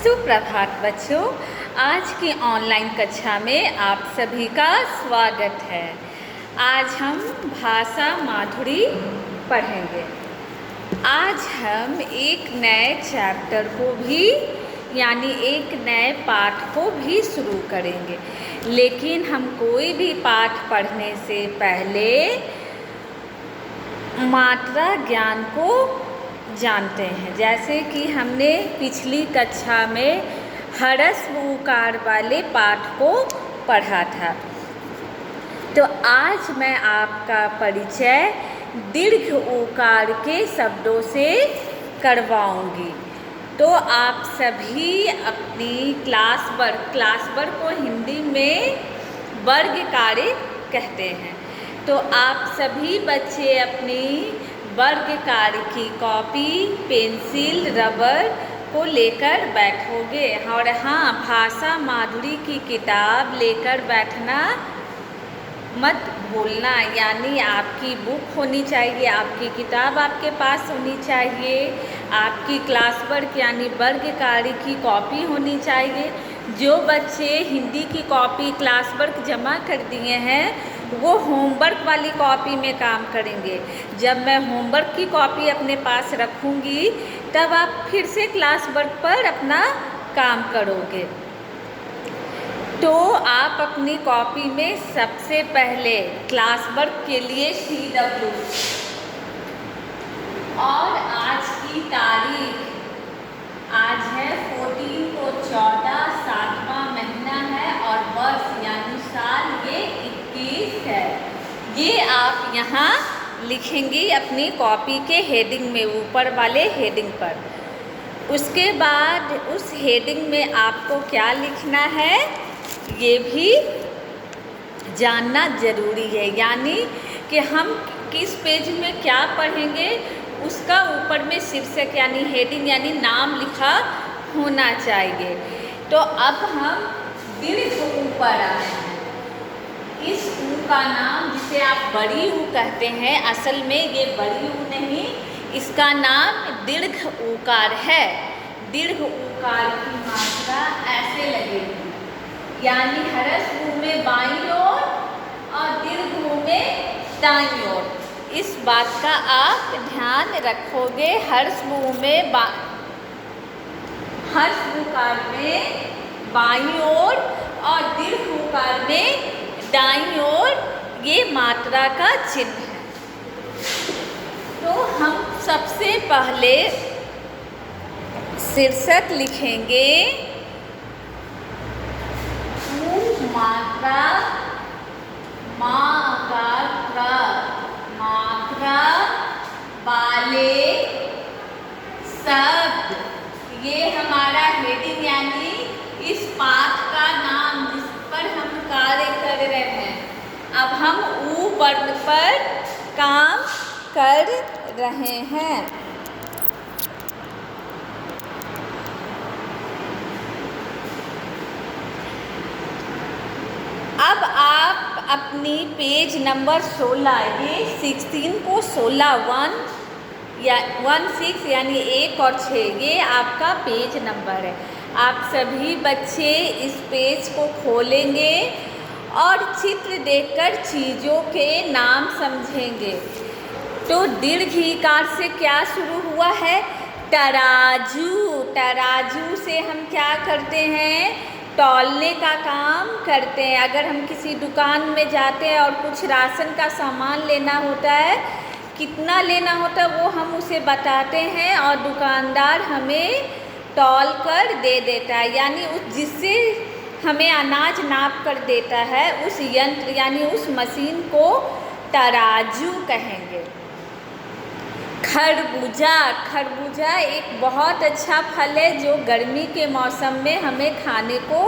सुप्रभात बच्चों। आज की ऑनलाइन कक्षा में आप सभी का स्वागत है। आज हम भाषा माधुरी पढ़ेंगे। आज हम एक नए चैप्टर को भी यानी एक नए पाठ को भी शुरू करेंगे, लेकिन हम कोई भी पाठ पढ़ने से पहले मात्रा ज्ञान को जानते हैं। जैसे कि हमने पिछली कक्षा में ह्रस्व उकार वाले पाठ को पढ़ा था, तो आज मैं आपका परिचय दीर्घ उकार के शब्दों से करवाऊंगी। तो आप सभी अपनी क्लास वर्क को हिंदी में वर्ग कार्य कहते हैं, तो आप सभी बच्चे अपनी वर्ग कार्य की कॉपी, पेंसिल, रबर को लेकर बैठोगे। और हाँ, भाषा माधुरी की किताब लेकर बैठना मत भूलना, यानी आपकी बुक होनी चाहिए, आपकी किताब आपके पास होनी चाहिए, आपकी क्लास वर्क यानी वर्ग कार्य की कॉपी होनी चाहिए। जो बच्चे हिंदी की कॉपी क्लास वर्क जमा कर दिए हैं वो होमवर्क वाली कॉपी में काम करेंगे। जब मैं होमवर्क की कॉपी अपने पास रखूँगी तब आप फिर से क्लास वर्क पर अपना काम करोगे। तो आप अपनी कॉपी में सबसे पहले क्लास वर्क के लिए CW और आज की तारीख, आज है 14 को 14, 7वां महीना है और वर्ष यानी साल ये 21 है। ये आप यहाँ लिखेंगी अपनी कॉपी के हेडिंग में, ऊपर वाले हेडिंग पर। उसके बाद उस हेडिंग में आपको क्या लिखना है ये भी जानना ज़रूरी है, यानी कि हम किस पेज में क्या पढ़ेंगे उसका ऊपर में शीर्षक यानी हेडिंग यानी नाम लिखा होना चाहिए। तो अब हम दीर्घ ऊ पर आए हैं। इस ऊ का नाम, जिसे आप बड़ी ऊ कहते हैं, असल में ये बड़ी ऊ नहीं, इसका नाम दीर्घ ऊकार है। दीर्घ ऊकार की मात्रा ऐसे लगेगी, यानी ह्रस्व ऊ में बाईं ओर और दीर्घ ऊ में दाईं ओर। इस बात का आप ध्यान रखोगे। ह्रस्व ऊ में ह्रस्व उकार में बाईं ओर और दीर्घ उकार में दाईं ओर ये मात्रा का चिन्ह है। तो हम सबसे पहले शीर्षक लिखेंगे मात्रा, मात्रा वाले शब्द। ये हमारा हेडिंग यानी इस पाठ का नाम जिस पर हम कार्य कर रहे हैं। अब हम ऊ वर्ण पर काम कर रहे हैं। अब आप अपनी पेज नंबर 16, ये 16 को 16 या 16 यानी 1 और 6 ये आपका पेज नंबर है। आप सभी बच्चे इस पेज को खोलेंगे और चित्र देखकर चीज़ों के नाम समझेंगे। तो दीर्घ ईकार से क्या शुरू हुआ है? तराजू। तराजू से हम क्या करते हैं? तौलने का काम करते हैं। अगर हम किसी दुकान में जाते हैं और कुछ राशन का सामान लेना होता है, कितना लेना होता है वो हम उसे बताते हैं और दुकानदार हमें तौल कर दे देता है, यानी उस जिससे हमें अनाज नाप कर देता है उस यंत्र यानी उस मशीन को तराजू कहेंगे। खरबूजा। खरबूजा एक बहुत अच्छा फल है जो गर्मी के मौसम में हमें खाने को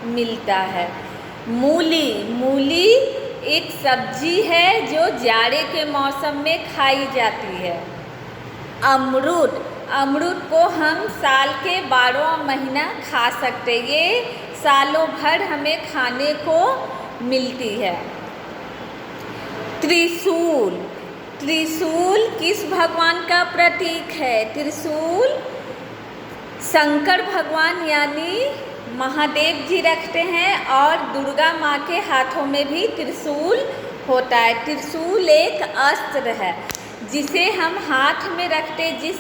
मिलता है। मूली। मूली एक सब्जी है जो जाड़े के मौसम में खाई जाती है। अमरूद। अमरूद को हम साल के 12 महीना खा सकते, ये सालों भर हमें खाने को मिलती है। त्रिशूल। त्रिशूल किस भगवान का प्रतीक है? त्रिशूल शंकर भगवान यानी महादेव जी रखते हैं और दुर्गा माँ के हाथों में भी त्रिशूल होता है। त्रिशूल एक अस्त्र है जिसे हम हाथ में रखते, जिस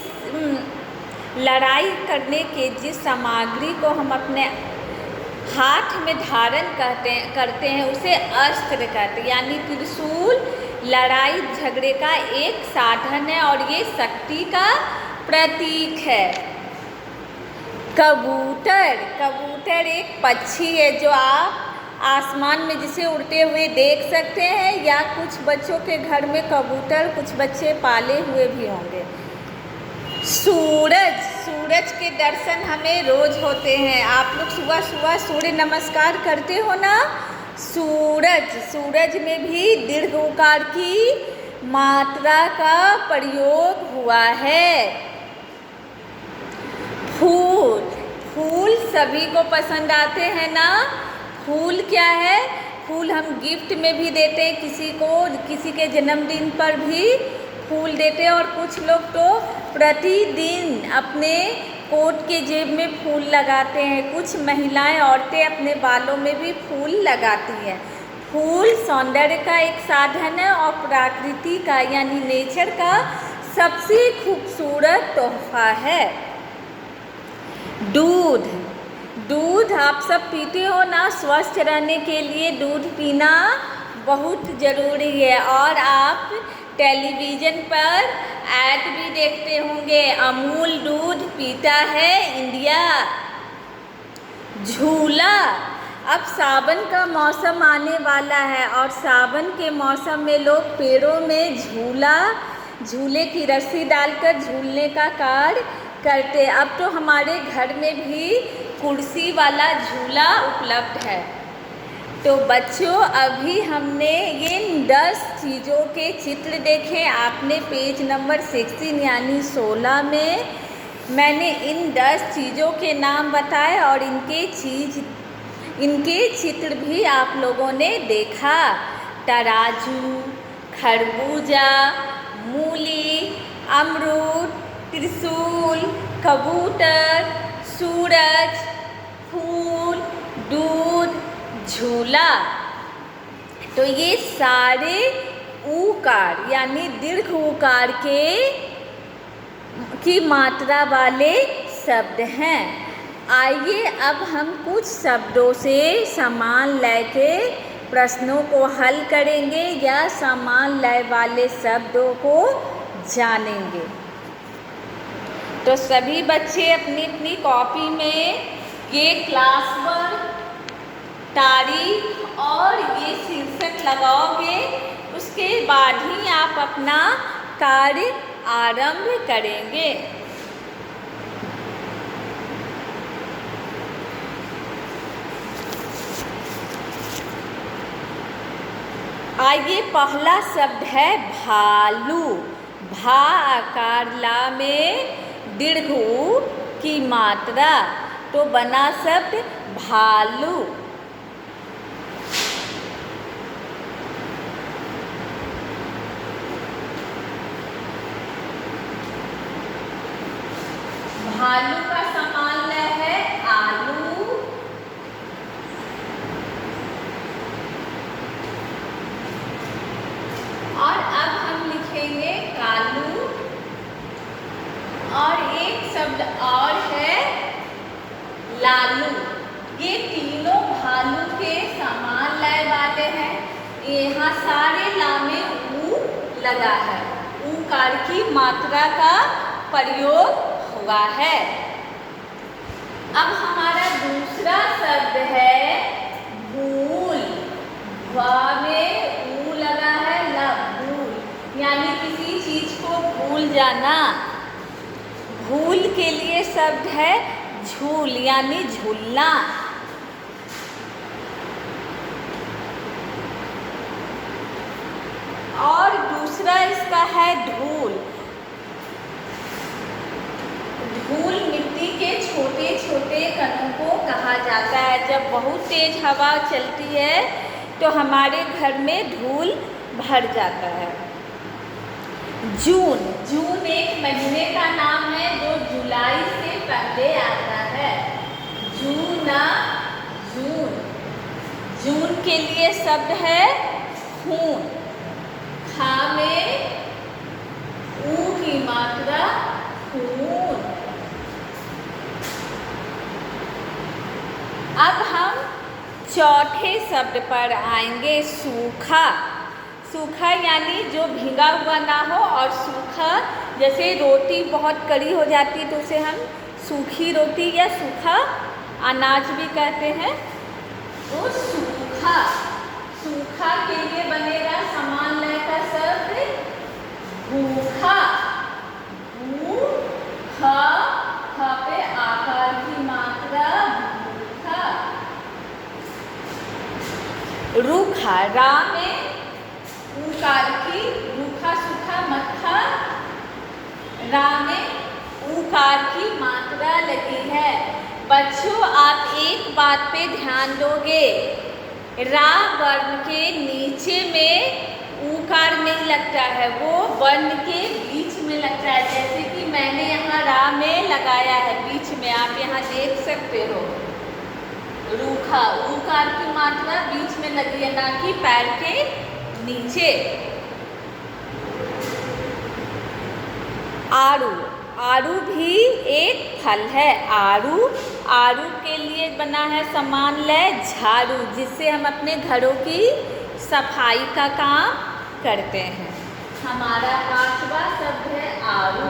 लड़ाई करने के जिस सामग्री को हम अपने हाथ में धारण करते हैं उसे अस्त्र कहते हैं। यानी त्रिशूल लड़ाई झगड़े का एक साधन है और ये शक्ति का प्रतीक है। कबूतर, कबूतर एक पक्षी है जो आप आसमान में जिसे उड़ते हुए देख सकते हैं, या कुछ बच्चों के घर में कबूतर कुछ बच्चे पाले हुए भी होंगे। सूरज, सूरज के दर्शन हमें रोज होते हैं। आप लोग सुबह सुबह सूर्य नमस्कार करते हो ना। सूरज, सूरज में भी दीर्घ उकार की मात्रा का प्रयोग हुआ है। फूल, फूल सभी को पसंद आते हैं ना। फूल क्या है? फूल हम गिफ्ट में भी देते हैं किसी को, किसी के जन्मदिन पर भी फूल देते हैं। और कुछ लोग तो प्रतिदिन अपने कोट के जेब में फूल लगाते हैं। कुछ महिलाएं, औरतें अपने बालों में भी फूल लगाती हैं। फूल सौंदर्य का एक साधन है और प्रकृति का यानी नेचर का सबसे खूबसूरत तोहफा है। दूध, दूध आप सब पीते हो ना। स्वस्थ रहने के लिए दूध पीना बहुत ज़रूरी है। और आप टेलीविज़न पर ऐड भी देखते होंगे, अमूल दूध पीता है इंडिया। झूला, अब सावन का मौसम आने वाला है और सावन के मौसम में लोग पेड़ों में झूले की रस्सी डालकर झूलने का कार्य करते। अब तो हमारे घर में भी कुर्सी वाला झूला उपलब्ध है। तो बच्चों, अभी हमने ये 10 चीज़ों के चित्र देखे। आपने पेज नंबर 16 यानी 16 में मैंने इन 10 चीज़ों के नाम बताए और इनके चित्र भी आप लोगों ने देखा। तराजू, खरबूजा, मूली, अमरूद, त्रिशूल, कबूतर, सूरज, फूल, दूध, झूला। तो ये सारे ऊकार यानी दीर्घ उकार की मात्रा वाले शब्द हैं। आइए अब हम कुछ शब्दों से समान लय के प्रश्नों को हल करेंगे या समान लय वाले शब्दों को जानेंगे। तो सभी बच्चे अपनी अपनी कॉपी में ये क्लास वर्क, तारीख और ये शीर्षक लगाओगे। उसके बाद ही आप अपना कार्य आरंभ करेंगे। आइए, पहला शब्द है भालू। भा आकार ला में दीर्घ ऊ की मात्रा, तो बना शब्द भालू। भालू का समान लय है आलू। और अब हम लिखेंगे कालू। और एक शब्द और है लालू। ये तीनों भालू के समान लय वाले हैं। यहाँ सारे ला में ऊ लगा है, ऊकार की मात्रा का प्रयोग हुआ है। अब हमारा दूसरा शब्द है भूल। वा में ऊ लगा है, ला भूल यानी किसी चीज को भूल जाना। भूल के लिए शब्द है झूल यानी झूलना। और दूसरा इसका है धूल। धूल मिट्टी के छोटे छोटे कणों को कहा जाता है। जब बहुत तेज हवा चलती है तो हमारे घर में धूल भर जाता है। जून, जून एक महीने का नाम है जो जुलाई से पहले आता है। जूना, जून। जून के लिए शब्द है खून। खा में ऊ की मात्रा खून। अब हम चौथे शब्द पर आएंगे, सूखा। सूखा यानी जो भीगा हुआ ना हो, और सूखा जैसे रोटी बहुत कड़ी हो जाती तो उसे हम सूखी रोटी या सूखा अनाज भी कहते हैं। तो सूखा, सूखा के लिए बनेगा समान लय का शब्द भूखा। भूखा, ख पे आकार की मात्रा भूखा। रूखा, रा में ऊकार की, रूखा सूखा मक्खा, रा में ऊकार की मात्रा लगी है। बच्चों आप एक बात पे ध्यान दोगे, रा वर्ण के नीचे में ऊकार नहीं लगता है, वो वर्ण के बीच में लगता है। जैसे कि मैंने यहाँ रा में लगाया है बीच में, आप यहाँ देख सकते हो। रूखा, ऊकार की मात्रा बीच में लगी है, ना कि पैर के नीचे। आड़ू, आड़ू भी एक फल है। आड़ू, आड़ू के लिए बना है समान लय झाड़ू, जिससे हम अपने घरों की सफाई का काम करते हैं। हमारा पांचवा शब्द है आड़ू।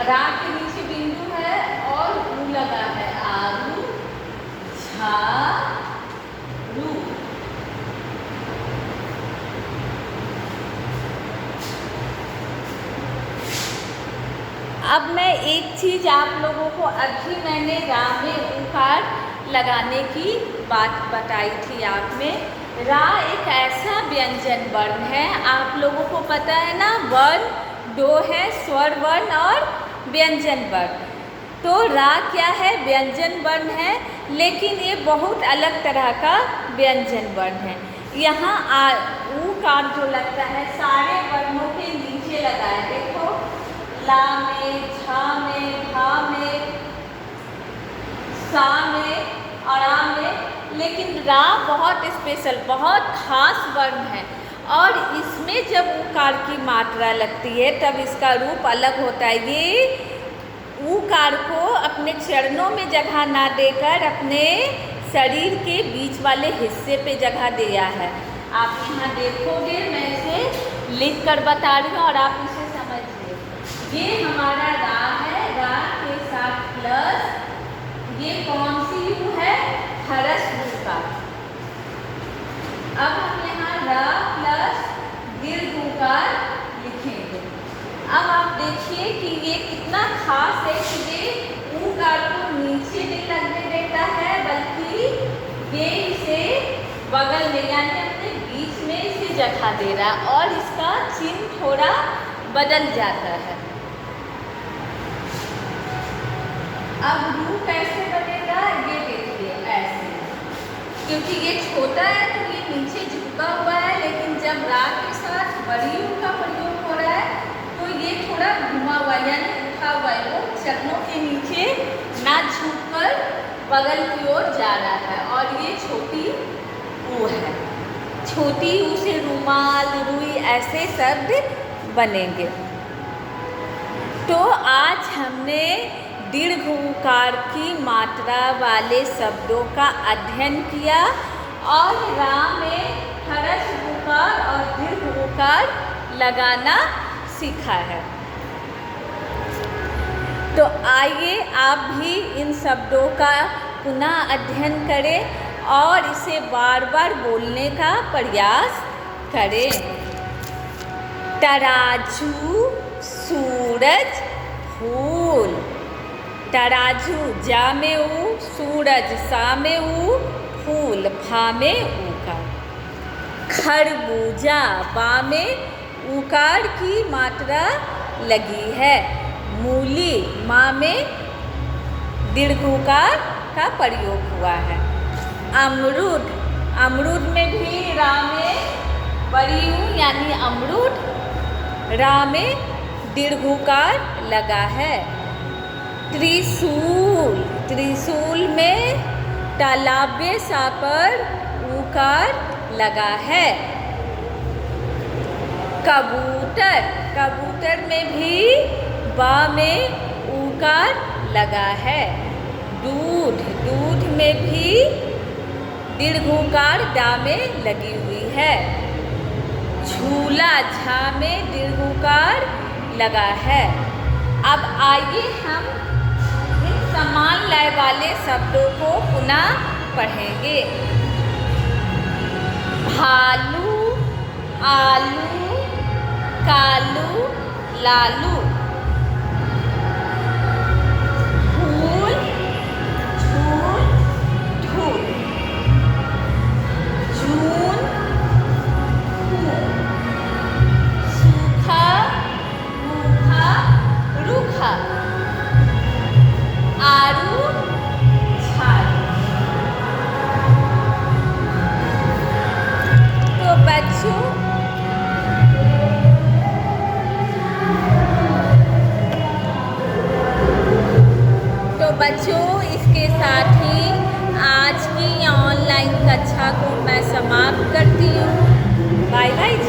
रा के नीचे बिंदु है और ऊ लगा है। आड़ू, झाड़ू। अब मैं एक चीज आप लोगों को, अभी मैंने रा में ऊकार लगाने की बात बताई थी आप में। रा एक ऐसा व्यंजन वर्ण है, आप लोगों को पता है ना, वर्ण दो है, स्वर वर्ण और व्यंजन वर्ण। तो रा क्या है, व्यंजन वर्ण है, लेकिन ये बहुत अलग तरह का व्यंजन वर्ण है। यहाँ ऊकार जो लगता है सारे वर्णों के नीचे लगा है। देखो, ला में, झा में, भा में, सा में और आ में। लेकिन रा बहुत स्पेशल, बहुत खास वर्ण है, और इसमें जब ऊकार की मात्रा लगती है तब इसका रूप अलग होता है। ये ऊकार को अपने चरणों में जगह ना देकर अपने शरीर के बीच वाले हिस्से पे जगह दिया है। आप यहाँ देखोगे, मैं इसे लिख कर बता रही हूँ और आप इसे समझिए। ये हमारा रा है, रा के साथ प्लस, ये कौन सी यू है, ह्रस्व का। अब हम यहाँ रा प्लस दीर्घ ऊकार लिखेंगे। अब आप देखिए कि ये कितना खास है कि ये ऊकार को नीचे नहीं लगने देता है, बल्कि ये इसे बगल में यानी अपने बीच में इसे जगह दे रहा है, और इसका चिन्ह थोड़ा बदल जाता है। अब रू कैसे बनेगा, ये देखिए ऐसे, क्योंकि ये छोटा है तो ये नीचे झुका हुआ है, लेकिन जब रा के साथ बड़ी ऊ का प्रयोग हो रहा है तो ये थोड़ा घुमा हुआ यानी उठा हुआ है, वो चरणों के नीचे ना झुककर बगल की ओर जा रहा है, और ये छोटी ऊ है। छोटी ऊ से रुमाल, रुई ऐसे शब्द बनेंगे। तो आज हमने दीर्घ ऊकार की मात्रा वाले शब्दों का अध्ययन किया, और रा में ह्रस्व ऊकार और दीर्घ ऊकार लगाना सीखा है। तो आइए आप भी इन शब्दों का पुनः अध्ययन करें और इसे बार बार बोलने का प्रयास करें। तराजू, सूरज, फूल। तराजू, जा में ऊ, सूरज, सा में ऊ, फूल, फा में ऊकार। खरबूजा, बा में ऊकार की मात्रा लगी है। मूली, माँ में दीर्घ ऊकार का प्रयोग हुआ है। अमरूद, अमरूद में भी रा में बड़ी ऊ यानी अमरूद, रा में दीर्घोकार लगा है। त्रिशूल, त्रिशूल में तालाब्य सा पर ऊकार लगा है। कबूतर, कबूतर में भी बा में ऊकार लगा है। दूध, दूध में भी दीर्घोकार डा में लगी हुई है। झूला, झा में दीर्घोकार लगा है। अब आइए हम इन समान लय वाले शब्दों को पुनः पढ़ेंगे। भालू, आलू, कालू, लालू। फूल, झूल, धूल। जून, फूल। सूखा, रूखा, रूखा। आरू, झाड़ू। तो बच्चों इसके साथ ही आज की ऑनलाइन कक्षा को मैं समाप्त करती हूँ। Bye bye.